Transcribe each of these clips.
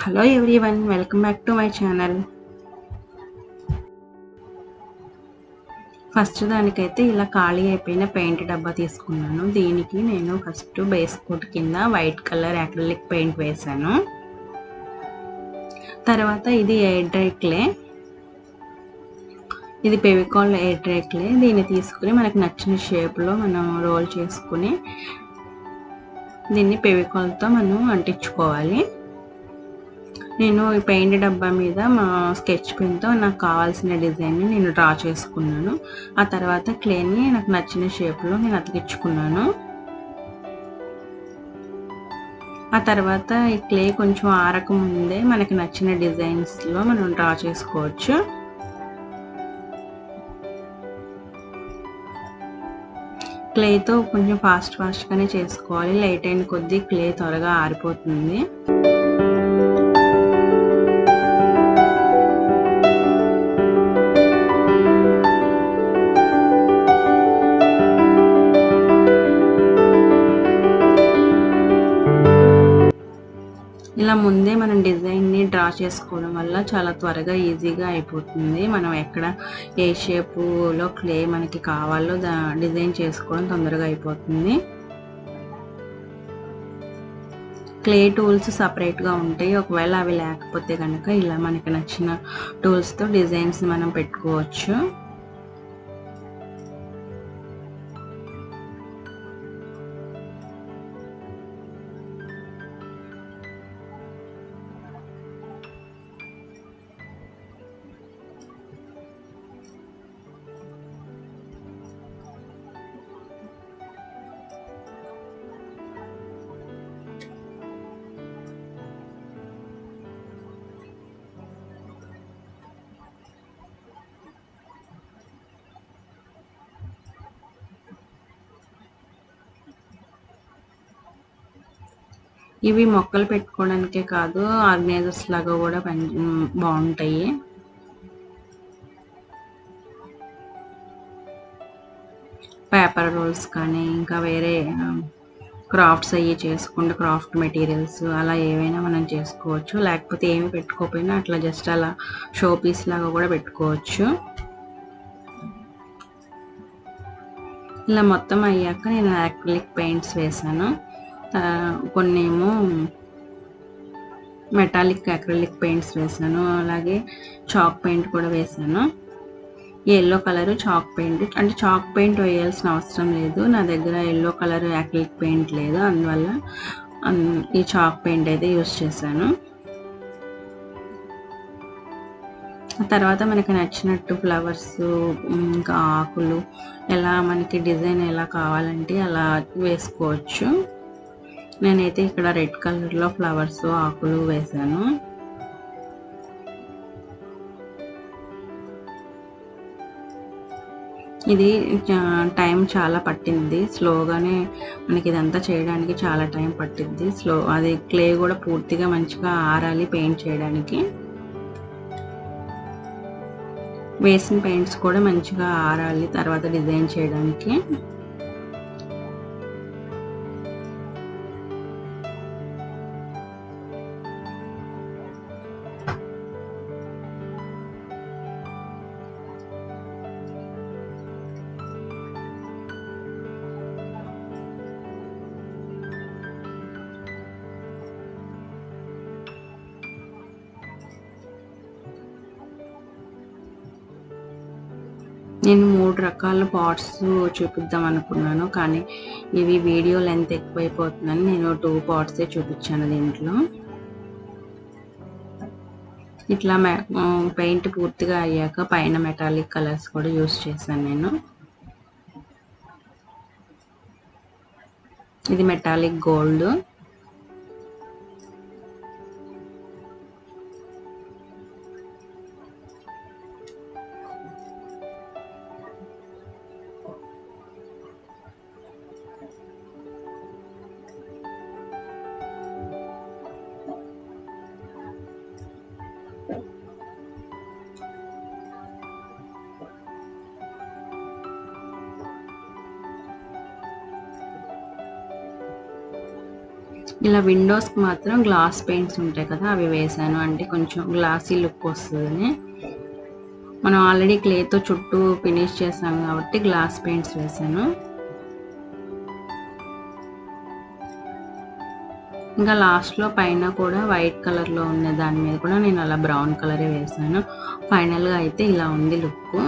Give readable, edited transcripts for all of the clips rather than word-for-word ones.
Hello everyone, welcome back to my channel. First దానికైతే ఇలా ఖాళీ అయిపోయిన పెయింట్ డబ్బా తీసుకున్నాను. దీనికి నేను ఫస్ట్ బేస్ కోట్ కింద వైట్ కలర్ అక్రిలిక్ పెయింట్ వేసాను. తర్వాత ఇది ఎయిర్ డ్రై క్లే, ఇది ఫెవికాల్ ఎయిర్ డ్రై క్లే. దీన్ని తీసుకుని మనకు నచ్చిన షేప్లో మనం రోల్ చేసుకుని దీన్ని ఫెవికాల్తో మనం అంటించుకోవాలి. నేను ఈ పెయింట్ డబ్బా మీద మా స్కెచ్ పెన్తో నాకు కావాల్సిన డిజైన్ని నేను డ్రా చేసుకున్నాను. ఆ తర్వాత క్లేని నాకు నచ్చిన షేప్లో నేను అతికించుకున్నాను. ఆ తర్వాత ఈ క్లే కొంచెం ఆరక ముందే మనకి నచ్చిన డిజైన్స్లో మనం డ్రా చేసుకోవచ్చు. క్లేతో కొంచెం ఫాస్ట్గానే చేసుకోవాలి. లైట్ అయిన కొద్దీ క్లే త్వరగా ఆరిపోతుంది. ఇలా ముందే మనం డిజైన్ని డ్రా చేసుకోవడం వల్ల చాలా త్వరగా ఈజీగా అయిపోతుంది. మనం ఎక్కడ ఏ షేపులో క్లే మనకి కావాలో డిజైన్ చేసుకోవడం తొందరగా అయిపోతుంది. క్లే టూల్స్ సపరేట్గా ఉంటాయి. ఒకవేళ అవి లేకపోతే కనుక ఇలా మనకి నచ్చిన టూల్స్తో డిజైన్స్ మనం పెట్టుకోవచ్చు. ఇవి మొక్కలు పెట్టుకోవడానికే కాదు, ఆర్గనైజర్స్ లాగా కూడా బాగుంటాయి. పేపర్ రోల్స్ కానీ ఇంకా వేరే క్రాఫ్ట్స్ అవి చేసుకుంటే క్రాఫ్ట్ మెటీరియల్స్ అలా ఏవైనా మనం చేసుకోవచ్చు. లేకపోతే ఏమి పెట్టుకోకపోయినా అట్లా జస్ట్ అలా షో పీస్ లాగా కూడా పెట్టుకోవచ్చు. ఇలా మొత్తం అయ్యాక నేను అక్రిలిక్ పెయింట్స్ వేసాను. కొన్నేమో మెటాలిక్ అక్రిలిక్ పెయింట్స్ వేసాను. అలాగే చాక్ పెయింట్ కూడా వేసాను. ఎల్లో కలర్ చాక్ పెయింట్, అంటే చాక్ పెయింట్ వేయాల్సిన అవసరం లేదు. నా దగ్గర ఎల్లో కలర్ అక్రిలిక్ పెయింట్ లేదు, అందువల్ల ఈ చాక్ పెయింట్ అయితే యూస్ చేశాను. తర్వాత మనకి నచ్చినట్టు ఫ్లవర్స్ ఇంకా ఆకులు ఎలా మనకి డిజైన్ ఎలా కావాలంటే అలా వేసుకోవచ్చు. నేనైతే ఇక్కడ రెడ్ కలర్లో ఫ్లవర్స్ ఆకులు వేసాను. ఇది టైం చాలా పట్టింది. స్లోగానే మనకి ఇదంతా చేయడానికి చాలా టైం పట్టింది. అది క్లే కూడా పూర్తిగా మంచిగా ఆరాలి పెయింట్ చేయడానికి. వేసిన పెయింట్స్ కూడా మంచిగా ఆరాలి తర్వాత డిజైన్ చేయడానికి. నేను 3 రకాల పాట్స్ చూపిద్దాం అనుకున్నాను, కానీ ఇవి వీడియో లెంత్ ఎక్కువైపోతుందని నేను 2 పాట్సే చూపించాను దీంట్లో. ఇట్లా పెయింట్ పూర్తిగా అయ్యాక పైన మెటాలిక్ కలర్స్ కూడా యూస్ చేశాను నేను. ఇది మెటాలిక్ గోల్డ్. ఇలా విండోస్కి మాత్రం గ్లాస్ పెయింట్స్ ఉంటాయి కదా, అవి వేసాను. అంటే కొంచెం గ్లాసీ లుక్ వస్తుందని. మనం ఆల్రెడీ క్లేతో చుట్టూ ఫినిష్ చేసాం కాబట్టి గ్లాస్ పెయింట్స్ వేసాను. ఇంకా లాస్ట్లో పైన కూడా వైట్ కలర్లో ఉన్న దాని మీద కూడా నేను అలా బ్రౌన్ కలరే వేసాను. ఫైనల్గా అయితే ఇలా ఉంది లుక్.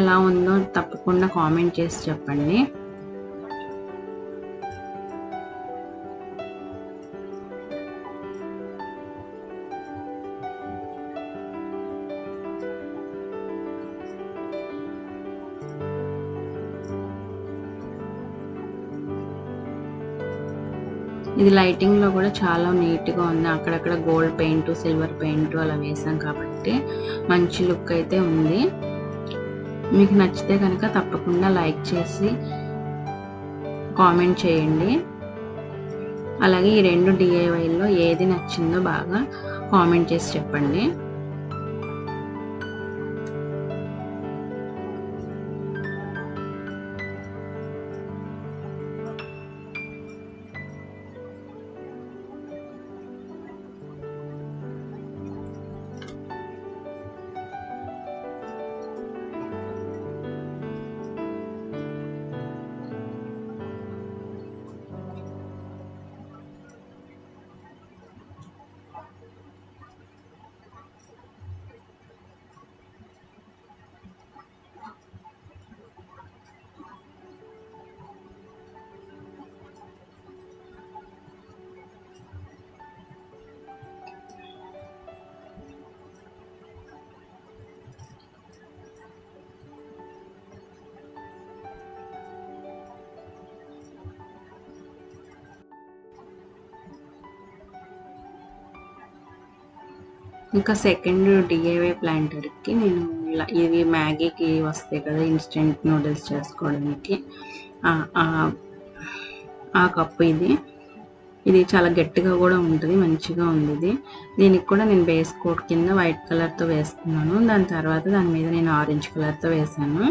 ఎలా ఉందో తప్పకుండా కామెంట్ చేసి చెప్పండి. ఇది లైటింగ్లో కూడా చాలా నీట్గా ఉంది. అక్కడక్కడ గోల్డ్ పెయింట్, సిల్వర్ పెయింట్ అలా వేసాం కాబట్టి మంచి లుక్ అయితే ఉంది. మీకు నచ్చితే కనుక తప్పకుండా లైక్ చేసి కామెంట్ చేయండి. అలాగే ఈ 2 DIYలో ఏది నచ్చిందో బాగా కామెంట్ చేసి చెప్పండి. ఇంకా సెకండ్ DIY ప్లాంటర్కి నేను ఇలా ఇవి మ్యాగీకి వస్తాయి కదా, ఇన్స్టెంట్ నూడిల్స్ చేసుకోవడానికి, ఆ కప్పు ఇది చాలా గట్టిగా కూడా ఉంటుంది, మంచిగా ఉంది ఇది. దీనికి కూడా నేను బేస్ కోట్ కింద వైట్ కలర్తో వేస్తున్నాను. దాని తర్వాత దాని మీద నేను ఆరెంజ్ కలర్తో వేసాను.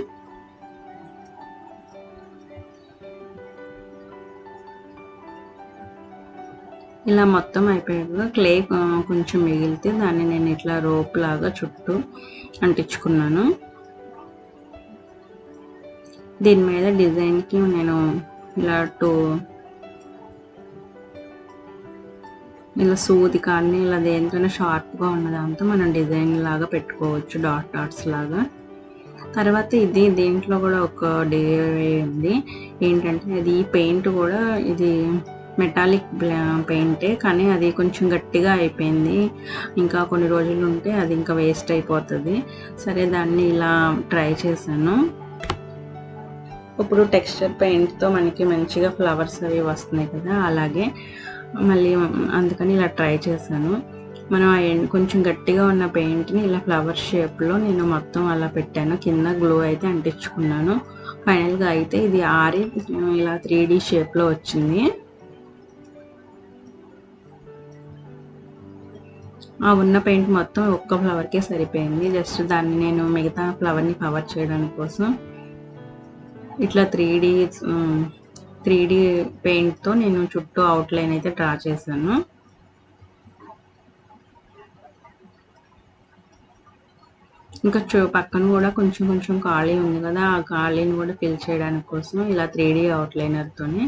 ఇలా మొత్తం అయిపోయాక క్లే కొంచెం మిగిలితే దాన్ని నేను ఇట్లా రోప్ లాగా చుట్టూ అంటించుకున్నాను. దీని మీద డిజైన్కి నేను ఇలా సూది కానీ ఇలా దేనితోనే షార్ప్గా ఉన్న దాంతో మనం డిజైన్ లాగా పెట్టుకోవచ్చు, డాట్ డాట్స్ లాగా. తర్వాత దీంట్లో కూడా ఒక DIY ఉంది. ఏంటంటే అది పెయింట్ కూడా ఇది మెటాలిక్ పెయింటే, కానీ అది కొంచెం గట్టిగా అయిపోయింది. ఇంకా కొన్ని రోజులు ఉంటే అది ఇంకా వేస్ట్ అయిపోతుంది. సరే దాన్ని ఇలా ట్రై చేశాను. ఇప్పుడు టెక్స్చర్ పెయింట్తో మనకి మంచిగా ఫ్లవర్స్ అవి వస్తున్నాయి కదా, అలాగే మళ్ళీ అందుకని ఇలా ట్రై చేశాను. మనం కొంచెం గట్టిగా ఉన్న పెయింట్ని ఇలా ఫ్లవర్ షేప్లో నేను మొత్తం అలా పెట్టాను. కింద గ్లూ అయితే అంటించుకున్నాను. ఫైనల్గా అయితే ఇది ఆరి ఇలా 3D షేప్లో వచ్చింది. ఆ ఉన్న పెయింట్ మొత్తం ఒక్క ఫ్లవర్కే సరిపోయింది. జస్ట్ దాన్ని నేను మిగతా ఫ్లవర్ని కవర్ చేయడానికి కోసం ఇట్లా 3D పెయింట్తో నేను చుట్టూ అవుట్లైన్ అయితే డ్రా చేశాను. ఇంకా పక్కన కూడా కొంచెం ఖాళీ ఉంది కదా, ఆ ఖాళీని కూడా ఫిల్ చేయడానికి కోసం ఇలా 3D అవుట్లైనర్తోనే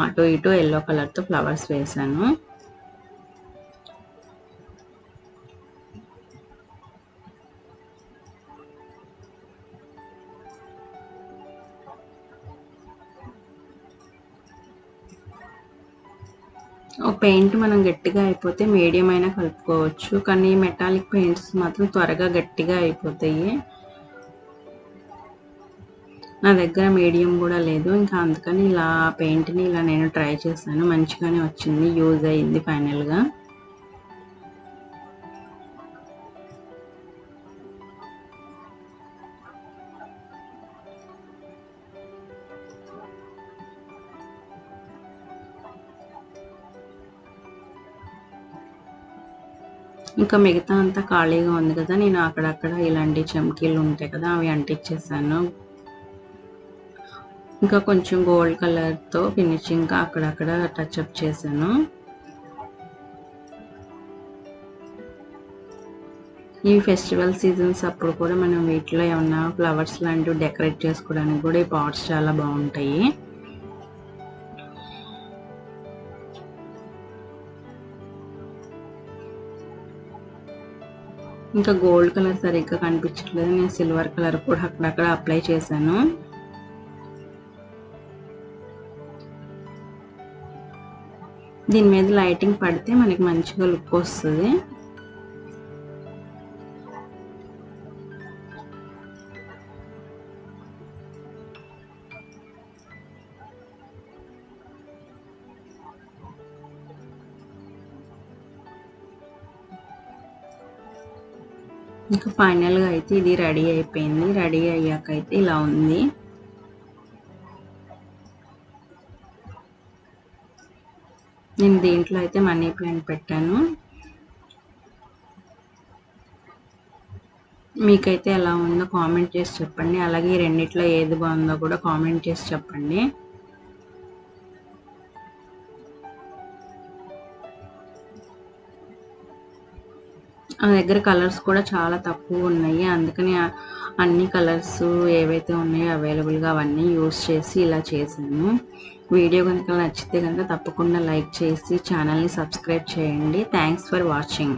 అటు ఇటు ఎల్లో కలర్తో ఫ్లవర్స్ వేశాను. పెయింట్ మనం గట్టిగా అయిపోతే మీడియం అయినా కలుపుకోవచ్చు, కానీ మెటాలిక్ పెయింట్స్ మాత్రం త్వరగా గట్టిగా అయిపోతాయి. నా దగ్గర మీడియం కూడా లేదు, ఇంకా అందుకని ఇలా పెయింట్ని ఇలా నేను ట్రై చేశాను. మంచిగానే వచ్చింది, యూజ్ అయింది ఫైనల్గా. ఇంకా మిగతా అంతా ఖాళీగా ఉంది కదా, నేను అక్కడక్కడ ఇలాంటి చమ్కీలు ఉంటాయి కదా, అవి అంటించేసాను. ఇంకా కొంచెం గోల్డ్ కలర్తో ఫినిషింగ్ అక్కడక్కడ టచ్అప్ చేశాను. ఈ ఫెస్టివల్ సీజన్స్ అప్పుడు కూడా మనం వీటిలో ఏమన్నా ఫ్లవర్స్ లాంటివి డెకరేట్ చేసుకోవడానికి కూడా ఈ పాట్స్ చాలా బాగుంటాయి. ఇంకా గోల్డ్ కలర్ సరిగ్గా కనిపించట్లేదు, నేను సిల్వర్ కలర్ కూడా అక్కడక్కడ అప్లై చేశాను. దీని మీద లైటింగ్ పడితే మనకి మంచిగా లుక్ వస్తుంది. ఇంకా ఫైనల్గా అయితే ఇది రెడీ అయిపోయింది. రెడీ అయ్యాక అయితే ఇలా ఉంది. నేను దీంట్లో అయితే మనీ ప్లాంట్ పెట్టాను. మీకైతే ఎలా ఉందో కామెంట్ చేసి చెప్పండి. అలాగే ఈ రెండిట్లో ఏది బాగుందో కూడా కామెంట్ చేసి చెప్పండి. నా దగ్గర కలర్స్ కూడా చాలా తక్కువ ఉన్నాయి, అందుకని అన్ని కలర్స్ ఏవైతే ఉన్నాయో అవైలబుల్గా అవన్నీ యూస్ చేసి ఇలా చేశాను. వీడియో కనుక నచ్చితే కనుక తప్పకుండా లైక్ చేసి ఛానల్ని సబ్స్క్రైబ్ చేయండి. Thanks for watching.